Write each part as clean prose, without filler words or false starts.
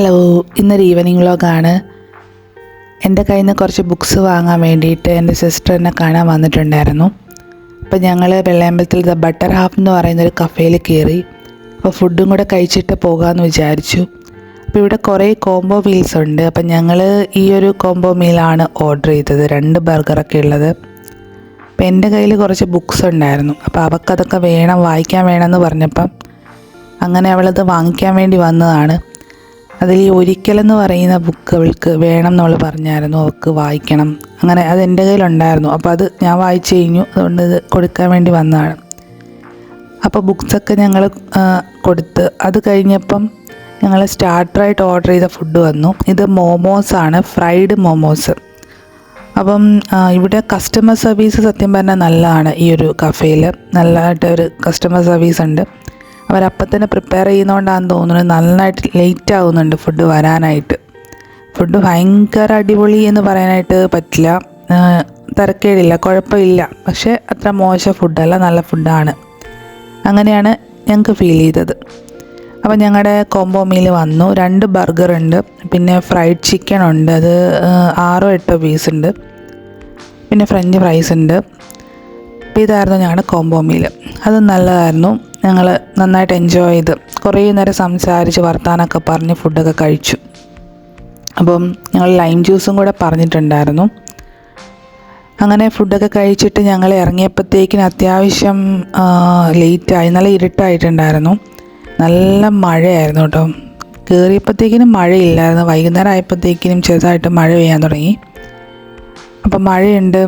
Hello, ഇന്നൊരു evening വ്ളോഗാണ്. എൻ്റെ കയ്യിൽ നിന്ന് കുറച്ച് ബുക്സ് വാങ്ങാൻ വേണ്ടിയിട്ട് എൻ്റെ സിസ്റ്റർ എന്നെ കാണാൻ വന്നിട്ടുണ്ടായിരുന്നു. അപ്പോൾ ഞങ്ങൾ വെള്ളയമ്പലത്തിൽ ദ ബട്ടർ ഹാഫ് എന്ന് പറയുന്നൊരു കഫേയിൽ കയറി. അപ്പോൾ ഫുഡും കൂടെ കഴിച്ചിട്ട് പോകാമെന്ന് വിചാരിച്ചു. അപ്പോൾ ഇവിടെ കുറേ കോംബോ മീൽസ് ഉണ്ട്. അപ്പം ഞങ്ങൾ ഈ ഒരു കോംബോ മീലാണ് ഓർഡർ ചെയ്തത്, 2 ബർഗറൊക്കെ ഉള്ളത്. അപ്പോൾ എൻ്റെ കയ്യിൽ കുറച്ച് ബുക്സ് ഉണ്ടായിരുന്നു. അപ്പോൾ അവൾക്കതൊക്കെ വായിക്കാൻ വേണമെന്ന് പറഞ്ഞപ്പം അങ്ങനെ അവളത് വാങ്ങിക്കാൻ വേണ്ടി വന്നതാണ്. അതിൽ ഈ ഒരിക്കലെന്ന് പറയുന്ന ബുക്ക് അവൾക്ക് വേണം എന്നവൾ പറഞ്ഞായിരുന്നു, അവൾക്ക് വായിക്കണം. അങ്ങനെ അത് എൻ്റെ കയ്യിലുണ്ടായിരുന്നു. അപ്പോൾ അത് ഞാൻ വായിച്ചു കഴിഞ്ഞു, അതുകൊണ്ട് ഇത് കൊടുക്കാൻ വേണ്ടി വന്നതാണ്. അപ്പോൾ ബുക്സൊക്കെ ഞങ്ങൾ കൊടുത്ത് അത് കഴിഞ്ഞപ്പം ഞങ്ങൾ സ്റ്റാർട്ടറായിട്ട് ഓർഡർ ചെയ്ത ഫുഡ് വന്നു. ഇത് മോമോസാണ്, ഫ്രൈഡ് മോമോസ്. അപ്പം ഇവിടെ കസ്റ്റമർ സർവീസ് സത്യം പറഞ്ഞാൽ നല്ലതാണ്. ഈ ഒരു കഫേയിൽ നല്ലതായിട്ട് ഒരു കസ്റ്റമർ സർവീസ് ഉണ്ട്. അവരപ്പം തന്നെ പ്രിപ്പയർ ചെയ്യുന്നതുകൊണ്ടാണെന്ന് തോന്നുന്നു നന്നായിട്ട് ലേറ്റ് ആകുന്നുണ്ട് ഫുഡ് വരാനായിട്ട്. ഫുഡ് ഭയങ്കര അടിപൊളി എന്ന് പറയാനായിട്ട് പറ്റില്ല, തരക്കേടില്ല, കുഴപ്പമില്ല. പക്ഷേ അത്ര മോശം ഫുഡല്ല, നല്ല ഫുഡാണ്. അങ്ങനെയാണ് ഞങ്ങൾക്ക് ഫീൽ ചെയ്തത്. അപ്പോൾ ഞങ്ങളുടെ കോംബോ മീൽ വന്നു. 2 ബർഗറുണ്ട്, പിന്നെ ഫ്രൈഡ് ചിക്കൻ ഉണ്ട്, അത് 6-8 പീസ് ഉണ്ട്, പിന്നെ ഫ്രഞ്ച് ഫ്രൈസ് ഉണ്ട്. അപ്പോൾ ഇതായിരുന്നു ഞങ്ങളുടെ കോംബോ മീൽ. അത് നല്ലതായിരുന്നു. ഞങ്ങൾ നന്നായിട്ട് എൻജോയ് ചെയ്ത് കുറേ നേരം സംസാരിച്ച് വർത്താനമൊക്കെ പറഞ്ഞ് ഫുഡൊക്കെ കഴിച്ചു. അപ്പം ഞങ്ങൾ ലൈം ജ്യൂസും കൂടെ പറഞ്ഞിട്ടുണ്ടായിരുന്നു. അങ്ങനെ ഫുഡൊക്കെ കഴിച്ചിട്ട് ഞങ്ങൾ ഇറങ്ങിയപ്പോഴത്തേക്കിന് അത്യാവശ്യം ലേറ്റായി, നല്ല ഇരുട്ടായിട്ടുണ്ടായിരുന്നു. നല്ല മഴയായിരുന്നു കേട്ടോ. കയറിയപ്പോഴത്തേക്കിനും മഴയില്ലായിരുന്നു, വൈകുന്നേരം ആയപ്പോഴത്തേക്കിനും ചെറുതായിട്ട് മഴ പെയ്യാൻ തുടങ്ങി. അപ്പം മഴയുണ്ട്,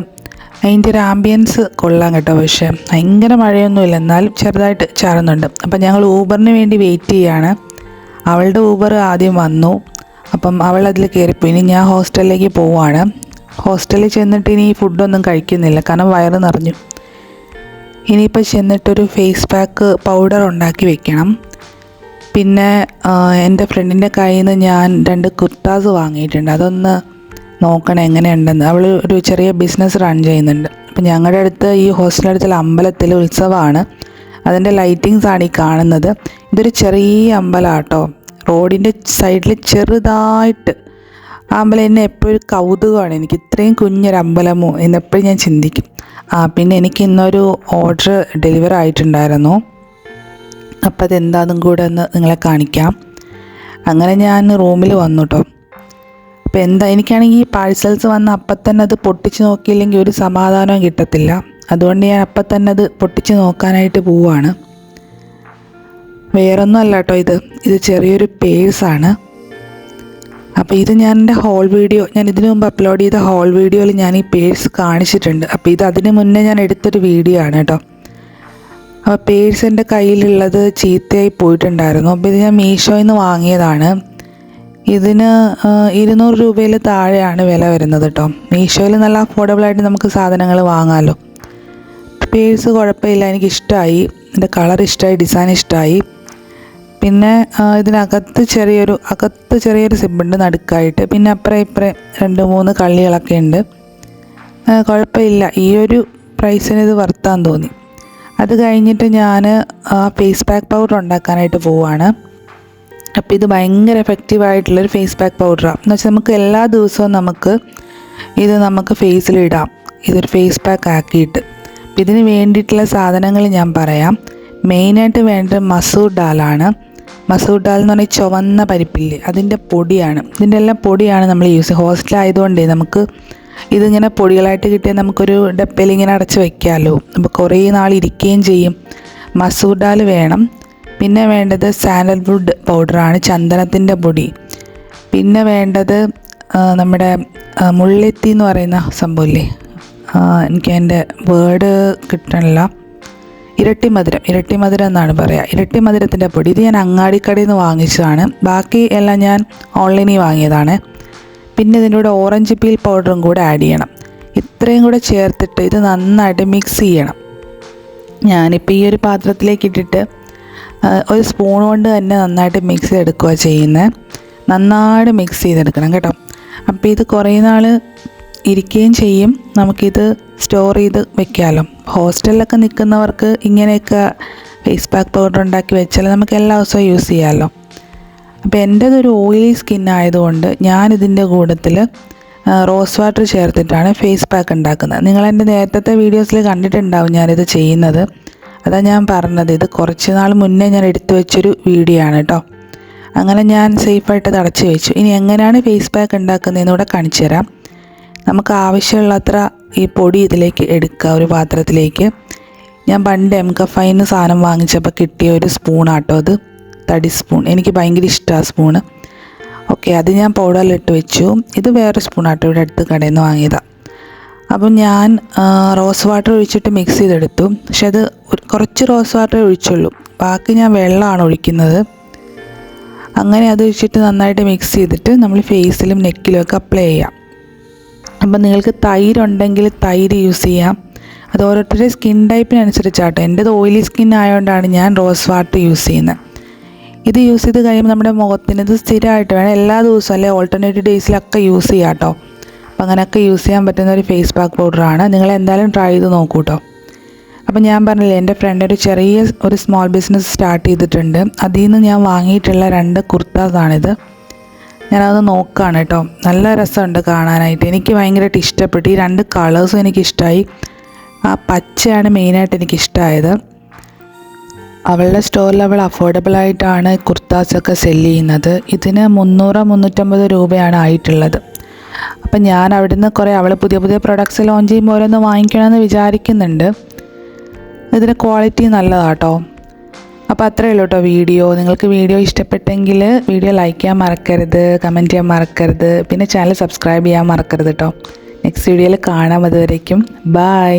അതിൻ്റെ ഒരു ആംബിയൻസ് കൊള്ളാം കേട്ടോ. പക്ഷേ ഭയങ്കര മഴയൊന്നുമില്ല, എന്നാലും ചെറുതായിട്ട് ചാറുന്നുണ്ട്. അപ്പം ഞങ്ങൾ ഊബറിന് വേണ്ടി വെയിറ്റ് ചെയ്യുകയാണ്. അവളുടെ ഊബർ ആദ്യം വന്നു. അപ്പം അവൾ അതിൽ കയറിപ്പോയി. ഇനി ഞാൻ ഹോസ്റ്റലിലേക്ക് പോവുകയാണ്. ഹോസ്റ്റലിൽ ചെന്നിട്ട് ഇനി ഫുഡൊന്നും കഴിക്കുന്നില്ല, കാരണം വയറ് നിറഞ്ഞു. ഇനിയിപ്പോൾ ചെന്നിട്ടൊരു ഫേസ് പാക്ക് പൗഡർ ഉണ്ടാക്കി വെക്കണം. പിന്നെ എൻ്റെ ഫ്രണ്ടിൻ്റെ കയ്യിൽ നിന്ന് ഞാൻ 2 കുർത്താസ് വാങ്ങിയിട്ടുണ്ട്. അതൊന്ന് നോക്കണം എങ്ങനെയുണ്ടെന്ന്. അവൾ ഒരു ചെറിയ ബിസിനസ് റൺ ചെയ്യുന്നുണ്ട്. അപ്പം ഞങ്ങളുടെ അടുത്ത് ഈ ഹോസ്റ്റലടുത്തുള്ള അമ്പലത്തിൽ ഉത്സവമാണ്, അതിൻ്റെ ലൈറ്റിങ്സാണ് ഈ കാണുന്നത്. ഇതൊരു ചെറിയ അമ്പലമാട്ടോ, റോഡിൻ്റെ സൈഡിൽ ചെറുതായിട്ട്. ആ അമ്പലം എന്നെ എപ്പോഴും കൗതുകമാണ്, എനിക്ക് ഇത്രയും കുഞ്ഞൊരു അമ്പലമോ എന്നെപ്പോഴും ഞാൻ ചിന്തിക്കും. പിന്നെ എനിക്ക് ഇന്നൊരു ഓർഡർ ഡെലിവർ ആയിട്ടുണ്ടായിരുന്നു. അപ്പോൾ അതെന്താണെന്നും കൂടെ ഒന്ന് നിങ്ങളെ കാണിക്കാം. അങ്ങനെ ഞാൻ റൂമിൽ വന്നു കേട്ടോ. അപ്പോൾ എനിക്കാണെങ്കിൽ ഈ പാഴ്സൽസ് വന്ന് അപ്പം തന്നെ അത് പൊട്ടിച്ച് നോക്കിയില്ലെങ്കിൽ ഒരു സമാധാനവും കിട്ടത്തില്ല. അതുകൊണ്ട് ഞാൻ അപ്പം തന്നെ അത് പൊട്ടിച്ച് നോക്കാനായിട്ട് പോവുകയാണ്. വേറൊന്നും അല്ല കേട്ടോ, ഇത് ചെറിയൊരു പേഴ്സാണ്. അപ്പോൾ ഇത് ഞാൻ എൻ്റെ ഞാൻ ഇതിനു മുമ്പ് അപ്ലോഡ് ചെയ്ത ഹോൾ വീഡിയോയിൽ ഞാൻ ഈ പേഴ്സ് കാണിച്ചിട്ടുണ്ട്. അപ്പോൾ ഇത് അതിന് മുന്നേ ഞാൻ എടുത്തൊരു വീഡിയോ ആണ് കേട്ടോ. അപ്പോൾ പേഴ്സ് എൻ്റെ കയ്യിലുള്ളത് ചീത്തയായി പോയിട്ടുണ്ടായിരുന്നു. അപ്പോൾ ഇത് ഞാൻ മീഷോയിൽ നിന്ന് വാങ്ങിയതാണ്. ഇതിന് 200 രൂപയിൽ താഴെയാണ് വില വരുന്നത് കേട്ടോ. മീഷോയിൽ നല്ല അഫോർഡബിളായിട്ട് നമുക്ക് സാധനങ്ങൾ വാങ്ങാമല്ലോ. പേഴ്സ് കുഴപ്പമില്ല, എനിക്കിഷ്ടമായി, എൻ്റെ കളർ ഇഷ്ടമായി, ഡിസൈൻ ഇഷ്ടമായി. പിന്നെ ഇതിനകത്ത് ചെറിയൊരു സിബുണ്ട് നടുക്കായിട്ട്. പിന്നെ അപ്പുറം 2-3 കള്ളികളൊക്കെ ഉണ്ട്. കുഴപ്പമില്ല, ഈ ഒരു പ്രൈസിന് ഇത് വർത്താൻ തോന്നി. അത് കഴിഞ്ഞിട്ട് ഞാൻ ഫേസ് പാക്ക് പൗഡർ ഉണ്ടാക്കാനായിട്ട് പോവുകയാണ്. അപ്പോൾ ഇത് ഭയങ്കര എഫക്റ്റീവായിട്ടുള്ളൊരു ഫേസ് പാക്ക് പൗഡറാണ്. എന്ന് വെച്ചാൽ നമുക്ക് എല്ലാ ദിവസവും നമുക്ക് ഫേസിലിടാം, ഇതൊരു ഫേസ് പാക്ക് ആക്കിയിട്ട്. അപ്പോൾ ഇതിന് വേണ്ടിയിട്ടുള്ള സാധനങ്ങൾ ഞാൻ പറയാം. മെയിനായിട്ട് വേണ്ടത് മസൂർ ദാലാണ്. മസൂർ ദാൽ എന്ന് പറഞ്ഞാൽ ചുവന്ന പരിപ്പില്ലേ, അതിൻ്റെ പൊടിയാണ്. ഇതിൻ്റെ എല്ലാം പൊടിയാണ് നമ്മൾ യൂസ് ചെയ്യുക. ഹോസ്റ്റലായതുകൊണ്ട് നമുക്ക് ഇതിങ്ങനെ പൊടികളായിട്ട് കിട്ടിയാൽ നമുക്കൊരു ഡപ്പയിൽ ഇങ്ങനെ അടച്ച് വയ്ക്കാമല്ലോ. അപ്പോൾ കുറേ നാൾ ഇരിക്കുകയും ചെയ്യും. മസൂർ ദാൽ വേണം. പിന്നെ വേണ്ടത് സാൻഡൽവുഡ് പൗഡറാണ്, ചന്ദനത്തിൻ്റെ പൊടി. പിന്നെ വേണ്ടത് നമ്മുടെ മുള്ളെത്തി എന്ന് പറയുന്ന സംഭവമില്ലേ, എനിക്ക് അതിൻ്റെ വേർഡ് കിട്ടണില്ല. ഇരട്ടി മധുരം എന്നാണ് പറയുക, ഇരട്ടി മധുരത്തിൻ്റെ പൊടി. ഇത് ഞാൻ അങ്ങാടിക്കടയിൽ നിന്ന് വാങ്ങിച്ചതാണ്, ബാക്കി എല്ലാം ഞാൻ ഓൺലൈനിൽ വാങ്ങിയതാണ്. പിന്നെ ഇതിൻ്റെ കൂടെ ഓറഞ്ച് പീൽ പൗഡറും കൂടെ ആഡ് ചെയ്യണം. ഇത്രയും കൂടെ ചേർത്തിട്ട് ഇത് നന്നായിട്ട് മിക്സ് ചെയ്യണം. ഞാനിപ്പോൾ ഈ ഒരു പാത്രത്തിലേക്ക് ഇട്ടിട്ട് ഒരു സ്പൂൺ കൊണ്ട് തന്നെ നന്നായിട്ട് മിക്സ് ചെയ്തെടുക്കുക ചെയ്യുന്നത്. നന്നായിട്ട് മിക്സ് ചെയ്തെടുക്കണം കേട്ടോ. അപ്പോൾ ഇത് കുറേ നാൾ ഇരിക്കുകയും ചെയ്യും, നമുക്കിത് സ്റ്റോർ ചെയ്ത് വെക്കാമല്ലോ. ഹോസ്റ്റലിലൊക്കെ നിൽക്കുന്നവർക്ക് ഇങ്ങനെയൊക്കെ ഫേസ് പാക്ക് പൗഡർ ഉണ്ടാക്കി വെച്ചാൽ നമുക്ക് എല്ലാ ദിവസവും യൂസ് ചെയ്യാമല്ലോ. അപ്പോൾ എൻ്റേതൊരു ഓയിലി സ്കിൻ ആയതുകൊണ്ട് ഞാനിതിൻ്റെ കൂട്ടത്തിൽ റോസ് വാട്ടർ ചേർത്തിട്ടാണ് ഫേസ് പാക്ക് ഉണ്ടാക്കുന്നത്. നിങ്ങളെൻ്റെ നേരത്തെ വീഡിയോസിൽ കണ്ടിട്ടുണ്ടാവും ഞാനിത് ചെയ്യുന്നത്. അതാണ് ഞാൻ പറഞ്ഞത്, ഇത് കുറച്ച് നാൾ മുന്നേ ഞാൻ എടുത്തു വെച്ചൊരു വീഡിയോ ആണ് കേട്ടോ. അങ്ങനെ ഞാൻ സേഫായിട്ട് അത് അടച്ച് വെച്ചു. ഇനി എങ്ങനെയാണ് ഫേസ് പാക്ക് ഉണ്ടാക്കുന്നതെന്ന് കൂടെ കാണിച്ചു തരാം. നമുക്ക് ആവശ്യമുള്ളത്ര ഈ പൊടി ഇതിലേക്ക് എടുക്കുക, ഒരു പാത്രത്തിലേക്ക്. ഞാൻ പണ്ട് എംകഫൈന്ന് സാധനം വാങ്ങിച്ചപ്പോൾ കിട്ടിയ ഒരു സ്പൂണാട്ടോ അത്, തടി സ്പൂൺ. എനിക്ക് ഭയങ്കര ഇഷ്ടമാണ് സ്പൂണ്. ഓക്കെ, അത് ഞാൻ പൗഡറിലിട്ട് വെച്ചു. ഇത് വേറെ സ്പൂണാട്ടോ, ഇവിടെ അടുത്ത് കടയിൽ നിന്ന് വാങ്ങിയതാണ്. അപ്പം ഞാൻ റോസ് വാട്ടർ ഒഴിച്ചിട്ട് മിക്സ് ചെയ്തെടുത്തു. പക്ഷെ അത് കുറച്ച് റോസ് വാട്ടർ ഒഴിച്ചുള്ളൂ, ബാക്കി ഞാൻ വെള്ളമാണ് ഒഴിക്കുന്നത്. അങ്ങനെ അത് ഒഴിച്ചിട്ട് നന്നായിട്ട് മിക്സ് ചെയ്തിട്ട് നമ്മൾ ഫേസിലും നെക്കിലും ഒക്കെ അപ്ലൈ ചെയ്യാം. അപ്പം നിങ്ങൾക്ക് തൈര് ഉണ്ടെങ്കിൽ തൈര് യൂസ് ചെയ്യാം. അത് ഓരോരുത്തരുടെ സ്കിൻ ടൈപ്പിനനുസരിച്ചാട്ടോ. എൻ്റേത് ഓയിലി സ്കിൻ ആയതുകൊണ്ടാണ് ഞാൻ റോസ് വാട്ടർ യൂസ് ചെയ്യുന്നത്. ഇത് യൂസ് ചെയ്ത് കഴിയുമ്പോൾ നമ്മുടെ മുഖത്തിന് ഇത് സ്ഥിരമായിട്ട് വേണം, എല്ലാ ദിവസവും അല്ലെ ഓൾട്ടർനേറ്റീവ് ഡേയ്സിലൊക്കെ യൂസ് ചെയ്യാം കേട്ടോ. അപ്പം അങ്ങനെയൊക്കെ യൂസ് ചെയ്യാൻ പറ്റുന്ന ഒരു ഫേസ് പാക്ക് പൗഡറാണ്. നിങ്ങൾ എന്തായാലും ട്രൈ ചെയ്ത് നോക്കൂ കേട്ടോ. അപ്പം ഞാൻ പറഞ്ഞില്ലേ, എൻ്റെ ഫ്രണ്ട് ഒരു സ്മോൾ ബിസിനസ് സ്റ്റാർട്ട് ചെയ്തിട്ടുണ്ട്. അതിൽ നിന്ന് ഞാൻ വാങ്ങിയിട്ടുള്ള 2 കുർത്താസാണിത്. ഞാനത് നോക്കുകയാണ് കേട്ടോ. നല്ല രസമുണ്ട് കാണാനായിട്ട്. എനിക്ക് ഭയങ്കരമായിട്ട് ഇഷ്ടപ്പെട്ടു. ഈ 2 കളേഴ്സും എനിക്കിഷ്ടമായി. ആ പച്ചയാണ് മെയിനായിട്ട് എനിക്കിഷ്ടമായത്. അവളുടെ സ്റ്റോറിൽ അവൾ അഫോർഡബിളായിട്ടാണ് കുർത്താസൊക്കെ സെല്ല് ചെയ്യുന്നത്. ഇതിന് 300-350 രൂപയാണ് ആയിട്ടുള്ളത്. അപ്പം ഞാൻ അവിടെ നിന്ന് അവൾ പുതിയ പുതിയ പ്രൊഡക്ട്സ് ലോഞ്ച് ചെയ്യുമ്പോൾ ഓരോന്ന് വാങ്ങിക്കണമെന്ന് വിചാരിക്കുന്നുണ്ട്. ഇതിൻ്റെ ക്വാളിറ്റി നല്ലതാട്ടോ. അപ്പോൾ അത്രയേ ഉള്ളൂ കേട്ടോ വീഡിയോ. നിങ്ങൾക്ക് വീഡിയോ ഇഷ്ടപ്പെട്ടെങ്കിൽ വീഡിയോ ലൈക്ക് ചെയ്യാൻ മറക്കരുത്, കമൻറ്റ് ചെയ്യാൻ മറക്കരുത്, പിന്നെ ചാനൽ സബ്സ്ക്രൈബ് ചെയ്യാൻ മറക്കരുത് കേട്ടോ. നെക്സ്റ്റ് വീഡിയോയിൽ കാണാം. അതുവരേക്കും ബൈ.